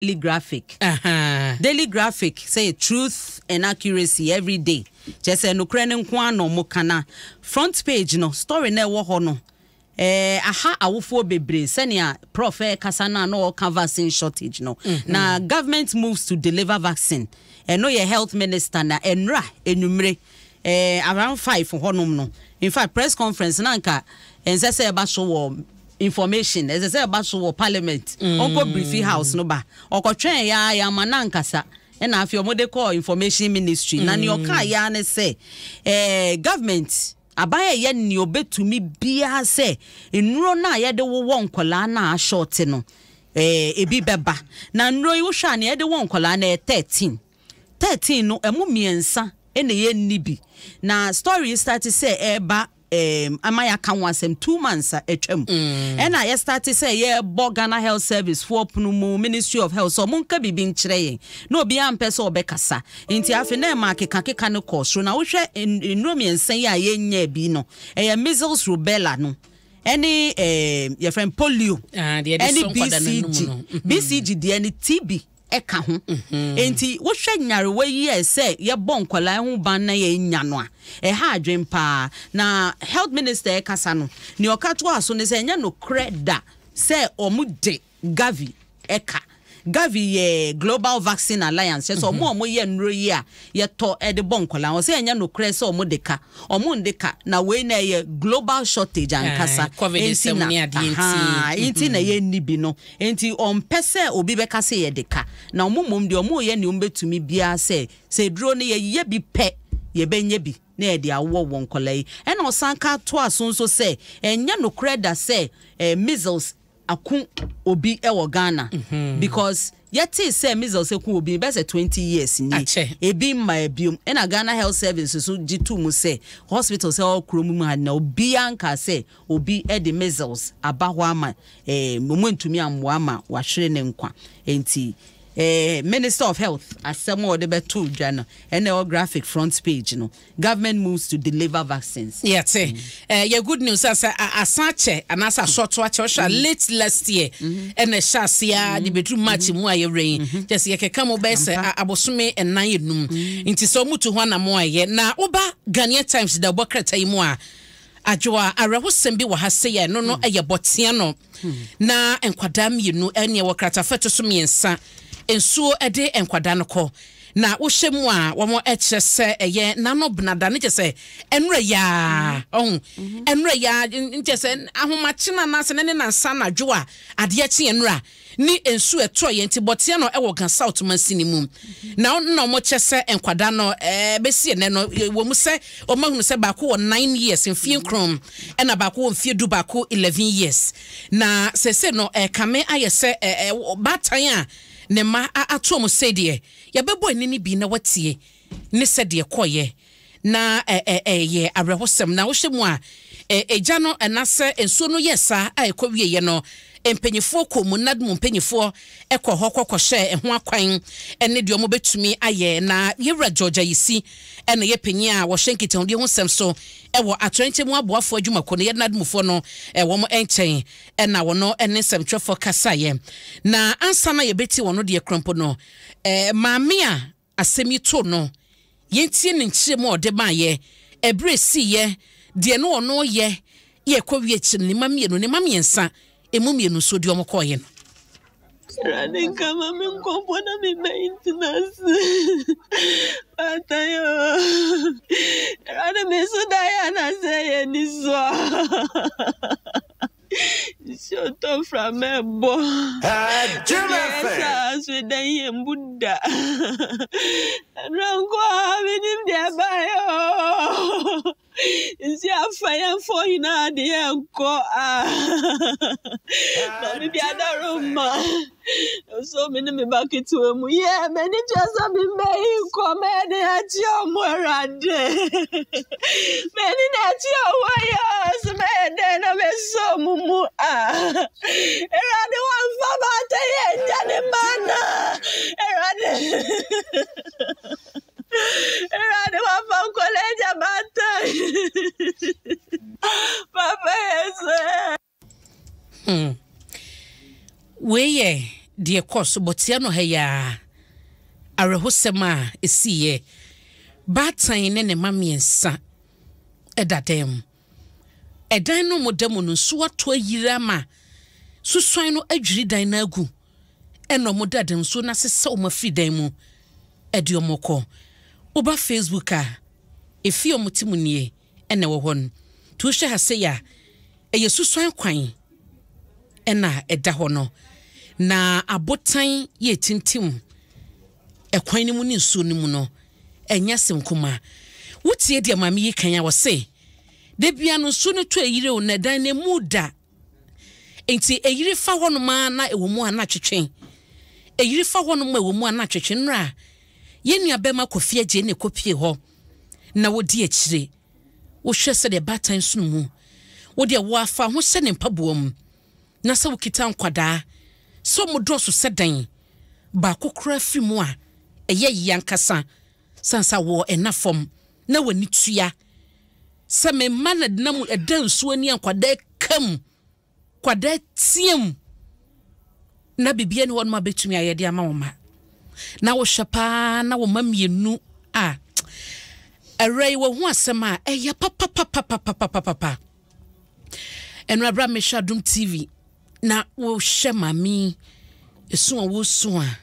Daily Graphic. Daily Graphic say truth and accuracy every day. Just no krene nkwa no mokana. Front page no story na wo ho no. Aha awofo bebre senia prof kasana no vaccine shortage no. Na government moves to deliver vaccine. No your health minister na enra enumre around 5 honom no. In fact press conference na nka ense say ba so information as I say about so parliament onko briefing house no ba okotwen ya manankasa and na afio mode call information ministry na ni oka ya ne say government abaya ye ni obetumi bia say enuro na ye de wo nkola na short no ebi beba na nro yi wo hwa na ye de wo nkola na 13 no emu miensa ene ye nibi na story start to say eba amaya kan wasem 2 months atwam and I started say yeah Ghana Health Service for pnumu Ministry of Health so monka bibi nkyerɛ no obi ampɛ obekasa nti afi na ma keka no course na wo hwɛ enromi nsan ya yenya bi no measles rubella no any your friend polio any BCG the any TB eka ho enti wo hwɛ nyarewa yi say ye bonkwala ho ban na ye nya no a ha adwempa na health minister ekasa no ni okato aso ne say nya no kreda say omude Gavi eka Gavi ye Global Vaccine Alliance so omo ye nro yi a ye to e de bonkwala o say nya no kre say omudeka na we na ye global shortage ankasa enti na ye nibi no enti ompese obi beka say ye deka na omomom de omo ye ni ombetumi bia say duro ne ye bi pe ye benye bi na e de awo wonkola yi e na osanka to aso so say enya no kreda say measles akun obi ewo Ghana because yet say measles ekun obi be say 20 years ni ebi ma ebium e na Ghana Health Service so G2 mu say hospital say all kromu mu na obi anka say obi e de measles abaho ama momentumi amwo ama wa hwere ne nkwa enti Minister of Health asemo de beto dwana and the graphic front page no government moves to deliver vaccines yeah good news as asache anasa short watch late last year and a shasia the bedroom match mu aye rain just ye keka mo be say abosome enan enum nti so mutu ho na mo aye na oba Ghanaian Times da bokreta yi mu a Ajwa arehosem bi wa ha se ye no eye botia no na enkwada mienu ene wokrata feto so miensa ensuo ede enkwada no ko na wo hyemu a wo mo eche se eye nano bnada ne se enre ya enre ya nche se ahomache na na se ne na nsa na dwo a ade achi enra ni ensuo eto ye nti botia no ewo Gan South Mansini mum na no mo che se enkwada no besie ne no wo mu se o mahunu se ba ko 9 years mfie krom na ba ko mfie du ba ko 11 years na se no kame aye se batan a ne ma ato mo se de ya bebo ni bi na watie ne se de koye na ye arehosem na wo hyemu a eja no enase ensuo no yesa a ekowie ye no empenyefo komu nadmu empenyefo ekọ hye ho akwan ene de omo betumi aye na yewra Georgia yisi ene ye penyi a wo hyenkete ho de ho sem so ewo atrenche mu aboafo adwuma ko ne ye nadmufo no wo mo enchen ena wo no ene semtwefo kasaye na ansa na ye beti wo no de krompo no maame a asemi to no yentie ne nkyire mu ode ma ye ebre si ye de no ono ye kowie chi ne mamiensa emumienu so di omokoye no Running kama mkompo na maintenance patayo rade mesuda ya na seye niso shut up from me bo yes Sweden Buddha rango vinim de bayo Isi afaya for ina de enko Mami bi adaroma so many me back to mu yeah many just be me come de ati omorade many na ti owo so me de na me so mumu erade wan fa ba te ye jane mana erade erade wan fa college bata papa yes we de course botia no ha ya arehosema esiye batan ne mamiensa edadem edan no modemu no so ato ayira ma suswan no adwiri dan na agu eno modadem so na sese o mafri dan mu ediomoko oba Facebook a efi omotimunie ene wo hon tu hwe ha se ya eye suswan kwan ena eda ho no na abotan ye tintim ekwan ni mu ni nsu ni mu no enya semkuma wotie de mame yi kan ya wo se de bia no nsu no to eyire o na dan ne mu da enti eyire fa ho no ma na ewo mu ana twetwen eyire fa ho no ma ewo mu ana twetwen nra ye nua bema kofie je ne kopie ho na wodi akire wo hwe se de batan sunu mu wo de wo afa ho se ne mpaboam na se wo kita nkwada so mo doso sedan ba kokora fi mu a eye yankasa sansa wo enafom na wani tua se me manad na mu edan so ani nkwada kam kwada tiem na bibia ne won ma betumi ayede ama wo ma na wo hwepa na wo mamienu a array wo ho asema eya papa enu abra me Adom TV na wo hwe mami esu wo su a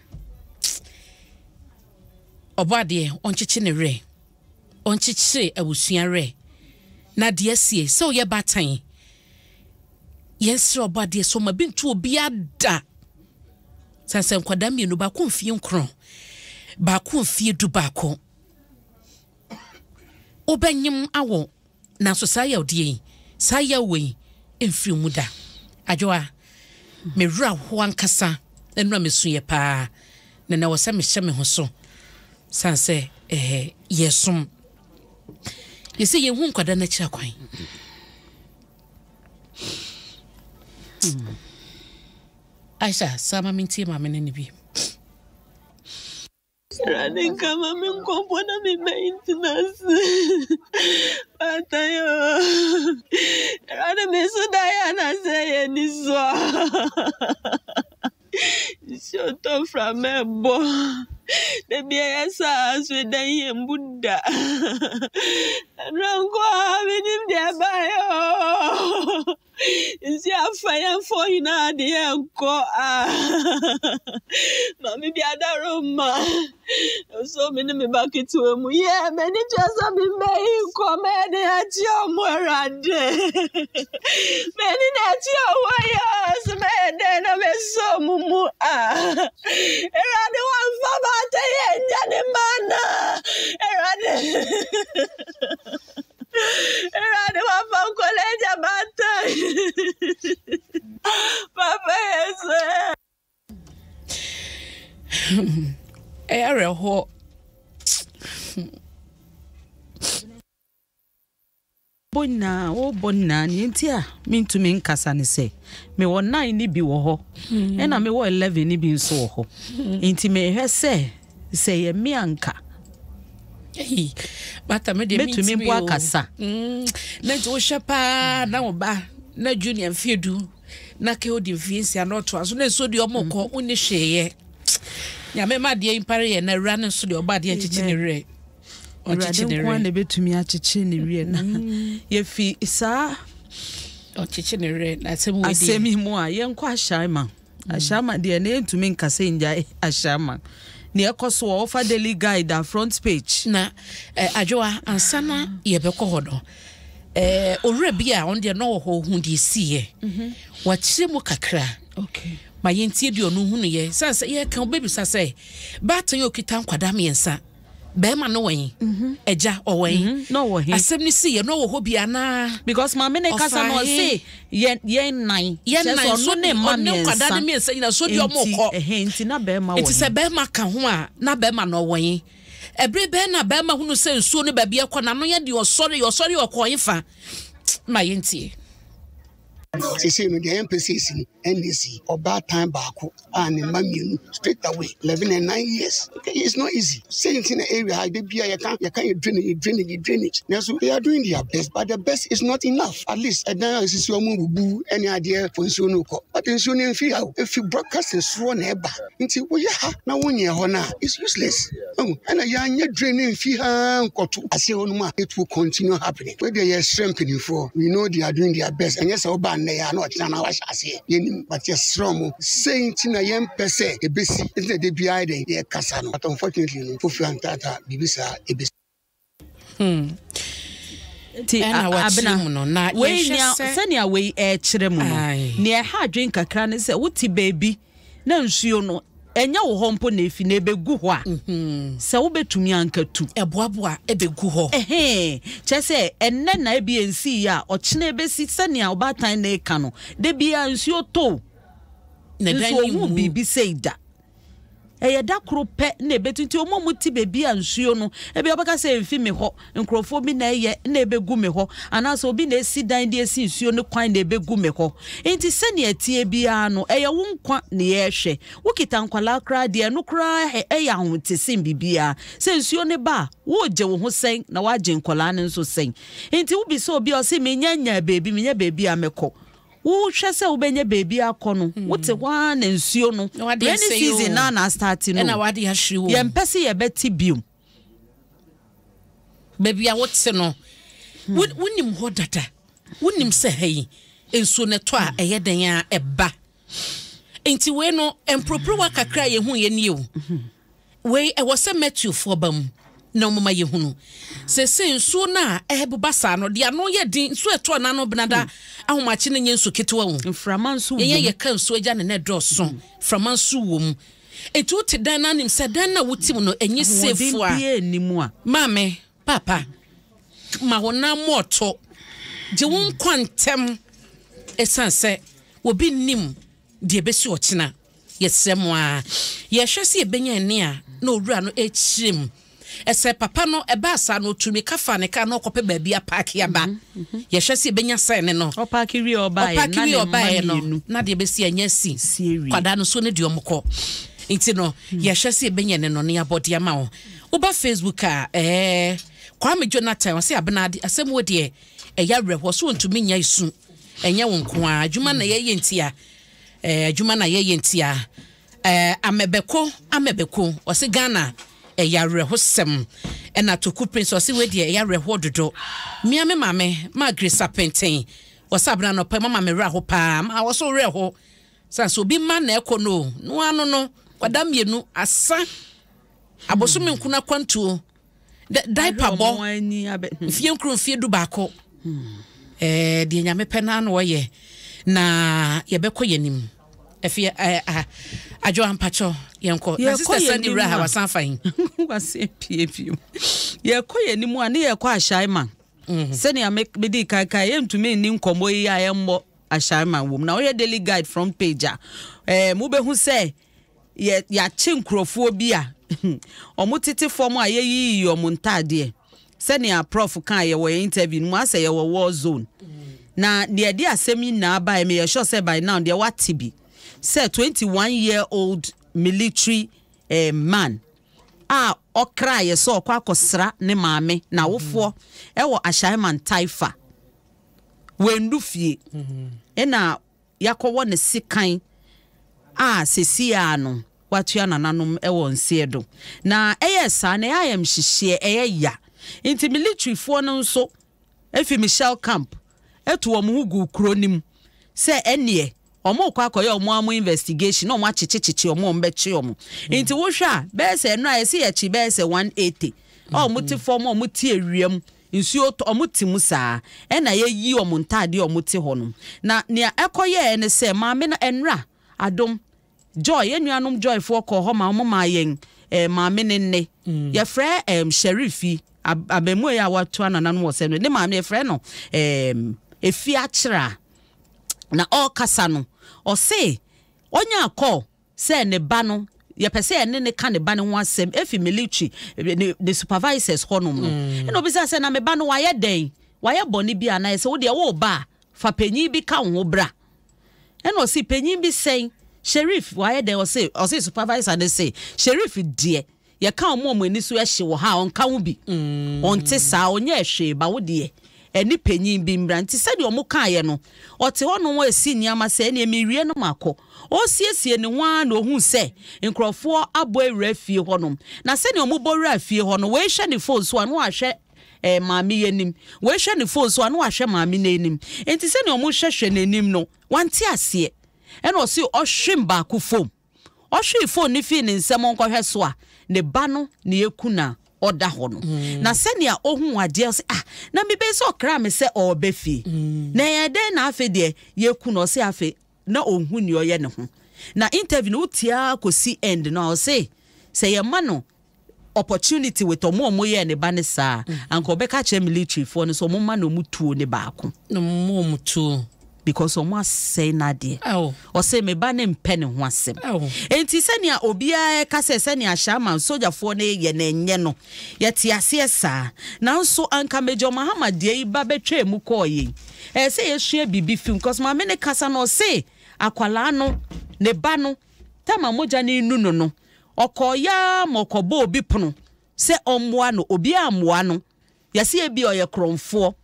obade onchichi ne re onchichi awusua re na de sie so ye batan yes obade so ma bintu obi ada sanse nkwada mienu ba ko mfie nkron ba ko mfie du ba ko obanyim awo na so saya odie saya we emfiri muda ajoa me wura ho ankasa enura mesuye pa na wo se me hye me ho so sanse yesum yesi ye hu nkwada na kira kwan Aisha sama minti mama ne bi running kama mkompo na maintenance patayo rana mesuda yana say ni so shoto from ebo de bia sa so dan yem buddha ranko abinim de bayo isi afaya for ina de enko mami bia daroma so me me back to mu yeah many just be me comedy at your morande many at your wires me then me so mumu erade wan fa ba te enjane mana erade wan fa college bata papa yes ere ho bonna ni ntia mintumi nkasa ne se me wo 9 ni bi wo ho na me wo 11 ni bi nso wo ho nti me hwe se ye mi anka bata me de mitumi bo akasa na jo shepa na wo ba na junior mfiedu na ke odi mfiensi anoto aso na so de omoko uni hweye ya me ma de impare ye na ra ne so de oba de chichi ne re ochichi ne re na betumi achichi ne re na ye fi isa ochichi ne re na asemi mu a ye nkwa ashama de na entumi nkase nja ashama ne ekoso offer daily guide front page na ajoa ansana ye beko hodo owura bia on de no ho hu de sie wa kire mu kakra okay ma yentie de onu hu no ye sanse ye kan baby sase batan yo kita nkwada miensa be ma no wen eja owen no wo he asem ni sie no wo ho bia na because ma me ne kasa no say ye nine so no ne ma nkwada de miensa ina so de omoko enti na be ma wo enti se be ma ka ho a na be ma no wen ebre be na be ma hu no se nsuo ne ba bia kwa na no ye de osori okoyin fa ma yentie say no the MPCs in NDC or bad time back and in straight away 11 and 9 years. Okay, it's not easy. Saying in the area I did be you can't drainage. Now so they are doing their best, but the best is not enough. At least and now is your move any idea for Sunuko. But in Sunin if you broadcast and sworn ever into now when you're honor it's useless. And a young draining Fiha I say it will continue happening. Whether you're strengthening for we know they are doing their best. And yes, they are not but yes, strong saying Tina Yam Pese, a busy, isn't the BI they are Casano. But unfortunately, Fufu and Tata, Bibisa, a busy. Sanya way chiremu near ha drink kakra ne se wuti baby na nsuo no enya wo hompo na efi na ebegu ho a se wo betumi ankatu eboaboa ebegu ho chese enne na ebi ensi ya ochina ebesi sanya obatan na eka no de bia nsuo to na dan mu bibi seida da krope na ebetunti omomuti bebi ansuo no ebi obaka se mfi me ho nkrofo bi na na ebegu me ho anaso obi na esi dan de esi nsuo no kwan na ebegu me ho enti se ne atie bia no wo nkwa na hwe wokita nkwala kra de no kra hotesim bibia se nsuo ne ba wo je wo ho sen na waje nkwala ne nso sen enti wo bi so obi o se menya bebi amekọ wo hwese wo benye baby akono wote wa na nsuo no any season na start no na wade ahwe wo ye mpese ye beti biom baby a wote no wonim ho dada wonim se hey ensuo ne to a eyeden a eba enti we no empropro wa kakra ye hu ye nie o we e wo se Matthew for bam na mama ye hunu se nsuo na ebubasa no de ano ye din nsuo eto na no benada ahomachi ne nyensu ketewa wo mframansu ye ka nsuo agya ne ne droso framansu wo mu etu te dan na nim se dan na wotim no enye sefu a mame papa ma wona moto je won kwantem esanse obi nim de besi ochina yesrem a ye hwese ebenya ne a na owura no echim ese papa no ebasa no tumi kafa ne ka no kope baabi a park ya ba ye hwese benya sen no o park wi oba no na de besi anya si kwada no so ne de omko nti no ye hwese benya ne no ne abode ama wo oba Facebook a Kwame Jonathan wase abenade asem wo de ya reho so ntumi nya isu enye wo nko a adwuma na ye yentia adwuma na ye yentia amebeko wase Ghana ya reho sem ena toku prince wase we de ya reho dodo mia me mame ma Grace Apenten wase abena no pa mama me reho pa ma wase reho sanso bi ma na ekono no ano no kwada mienu asa abosom nkuna kwantuo diaper bo fie nkru fie du baako de nyame pena no ye na ye beko yenim efie ajo ampacho yenko na sister Sandy Raha wasan fain wase pie ye ko yenim a ne ye ko ashaiman sene ya me di kai ye ntumi ni nkomo yi a ye mbo ashaiman wom na o ye daily guide from page mu be hu se ya chinkrofo bi a omutiti form a yeyi omuntade se ne a prof kan ye wo interview mu ase ye wo war zone na de de asemi na ba me ye sure say by now de what be say 21-year-old military man okra ye so kwa akosra ne maame na wofo e wo ashaiman taifa wendu fie ena yakowo ne sikan sesia no watua nananom ewo nsiedo na eyesa na ayam hihie eya inti military fo no nso efi Michelle camp etu omugu kronim se enie omo kwa akoye omo amu investigation omo achichichichi omo mbechi omo inti wo hwa be se no ayesi ye chi be se 180 omo ti form omo ti ewiem nsuo omo ti musa na ye yi omo ntade omo ti honom na ne ekoye ne se maame na enra Adom Joy enuanom Joy for ko ho ma ma yen maame ne ye frɛ Sherifi abemu ya watu anananu wo se no ne maame ye frɛ no efi akira na all kasa no o se onya akọ se ne ba no ye pese ne ka ne ba ne ho asem efi military the supervisors honom no no bi se na me ba no waye den waye boni bi ana se wo de wo ba fa panyin bi ka wo bra eno si panyin bi sen sheriff why dey o say supervisor dey say sheriff die ye ka omo ani so ehye wo ha on ka wo bi on te sa onye ehwe ba wo de eni panyin bi mbra nti se de omo ka ye no o te ho no wo esi niama se ene mewie no mako o siesie ne wan na ohun se nkrofo abo ewra fie ho no na se ne omo bo wra fie ho no we hwe ne phone so anu ahwe maami yenim we hwe ne phone so anu ahwe maami na enim enti se ne omo hwehwe n'enim no wanti ase eno o si o hwem ba ku phone o hwe phone ni fi ne nsem onko hwe so a ne ba no ne ekuna oda ho no na se ne a ohun ade se na me be so kra me se o be fi na ye den na afi de ye kuna o se afi na ohun ni oye ne ho na interview no tia kosi end no o se ye ma no opportunity with omo ye ne ba ne sa anko be ka che military for no so mo ma no mutuo ne ba ko no mo mutuo because omo say na de o say me ba ne mpe ne ho asem enti senia obia ka se senia shaman soldier for ne ye na enye no ye ti ase sa na nso anka mejo Muhammad ye ba betwe mu ko ye say ye hwe bibi film because ma me ne kasa no say akwala no ne ba no tama moja ne nu no okoya mokobo obi pono se omwa no obi amwa no yase e bi oye kromfo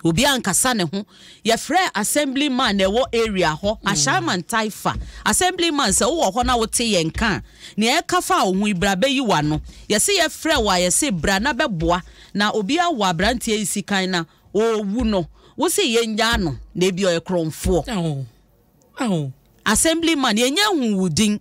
obi ankasa ne ho ye frɛ assemblyman na wo area ho ashaman taifa assemblyman se wo ho na wo te ye nka ne e kafa wo hu ibrabe yi wa no yase ye frɛ wa yase bra na beboa na obi awa brantie isikan na owu no wo se ye nya no na e bi oye kromfo assemblyman ye nya hu wudin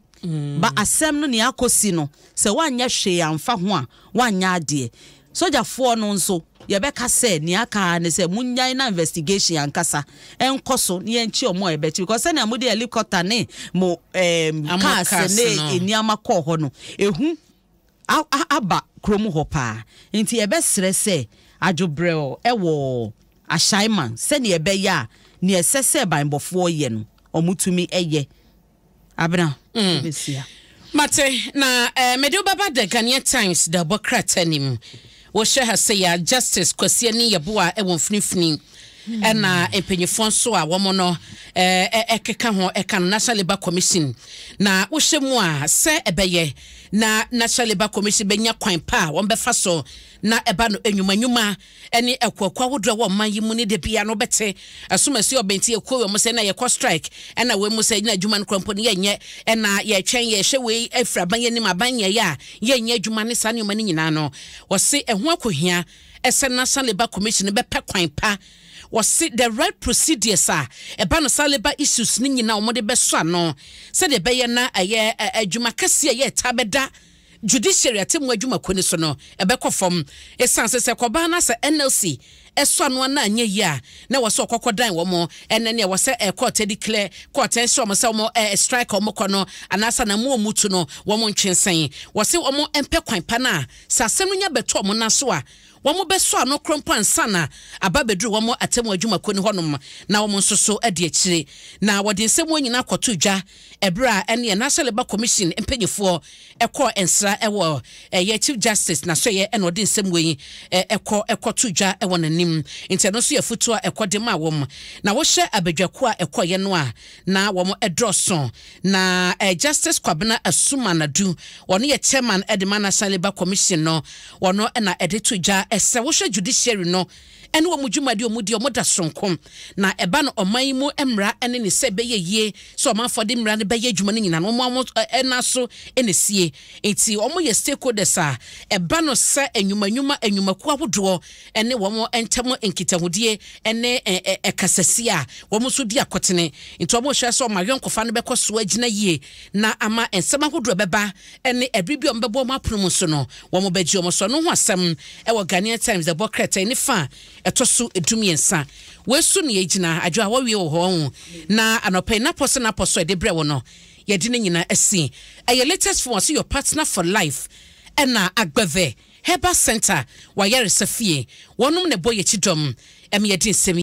ba asem no ne akosi no se wanya hwe amfa ho a wanya ade soja fo no nso ye beka se ne aka ne se munyan na investigation ankasa enkoso ne enchi omo e beti because na mo de helicopter ne mo cars ne eniama ko ho no ehu aba kromu ho pa nti ye be sere se adwobreo ewo ashaiman se ne ye be ya ne esese banbofo ye no omutumi eye abna besia mate na medu baba de Ghanaian Times da bokratanim wo hwe ha say ya justice kwasia ni yeboa e wonfinifini na empenyefo so a wo mo no ekeka ho eka National Labour Commission na wo hwe mu a se ebeye na National Labour Commission benya kwan pa wo befa so na eba no enwumanyuma ene ekwakwa wodro wo man yimu ne de bia no bete asomasi obenti ekwo mo se na ye ko strike ena we mu se na adwuma no krampo ne yenye ena ye twen ye hwe we afra ban ye ni maban ye ya yenye adwuma ne sa ne ma ne nyina no wo se eho akohia ese National Labour Commission be pe kwan pa was the right procedures eba no Labour issues ni nyina omode be so ano se de be ye na aye adwuma kase ye tabeda judiciary atemu adwuma koni so no ebe kofom esanse se koba na se NLC eso no na anya yi a na wo so kokodan wo mo ene ne wo se court declare court enso mo se mo strike o mo kono anasa na mo mutu no wo mo ntwensen wo se wo mo empe kwan pa na sa asem nya beto mo na so a womo beso ano krompo ansana ababedru womo atemu adwuma koni honom na womo nsoso ade akire na wode nsem wonyina akoto dwa ebra ene National Labour Commission empenyefo ekọ ensra ewo ye Chief Justice na so ye ene wode nsem wenyi ekoto dwa ewo nanim inteno so ye futu a ekode ma wom na wo hye abadwako a ekoye no a na womo edroso na Justice Kwabena Asuma Nadu wono ye chairman edema National Labour Commission no wono na edeto dwa ese wo hye judiciary no ene wo mudwumade omudi omoda sonkom na eba no oman mu emra ene ne se beye yie so omanfo de mra ne beye adwuma ne nyina no mo ena so ene sie enti omo ye stakeholders a eba no se enwumaku ahodo ene wo mo entemo enkitahudie ene ekasasi a wo mo so di akotene enti omo hwe so ma yonkofa no bekoso agina yie na ama ensema ahodo beba ene ebribi ombebo mo apromo so no wo mo beji omo so no ho asem e wo Ghanaian Times the bokreta ni fa etoso edumiensa wesu ne yegina adwo a wowie wo ho na anope na poso de bre wo no ye di ne nyina asi eye latest for your partner for life ena agbeve Herbal Center wa yare safie wonum ne boye chidom em ye di nsem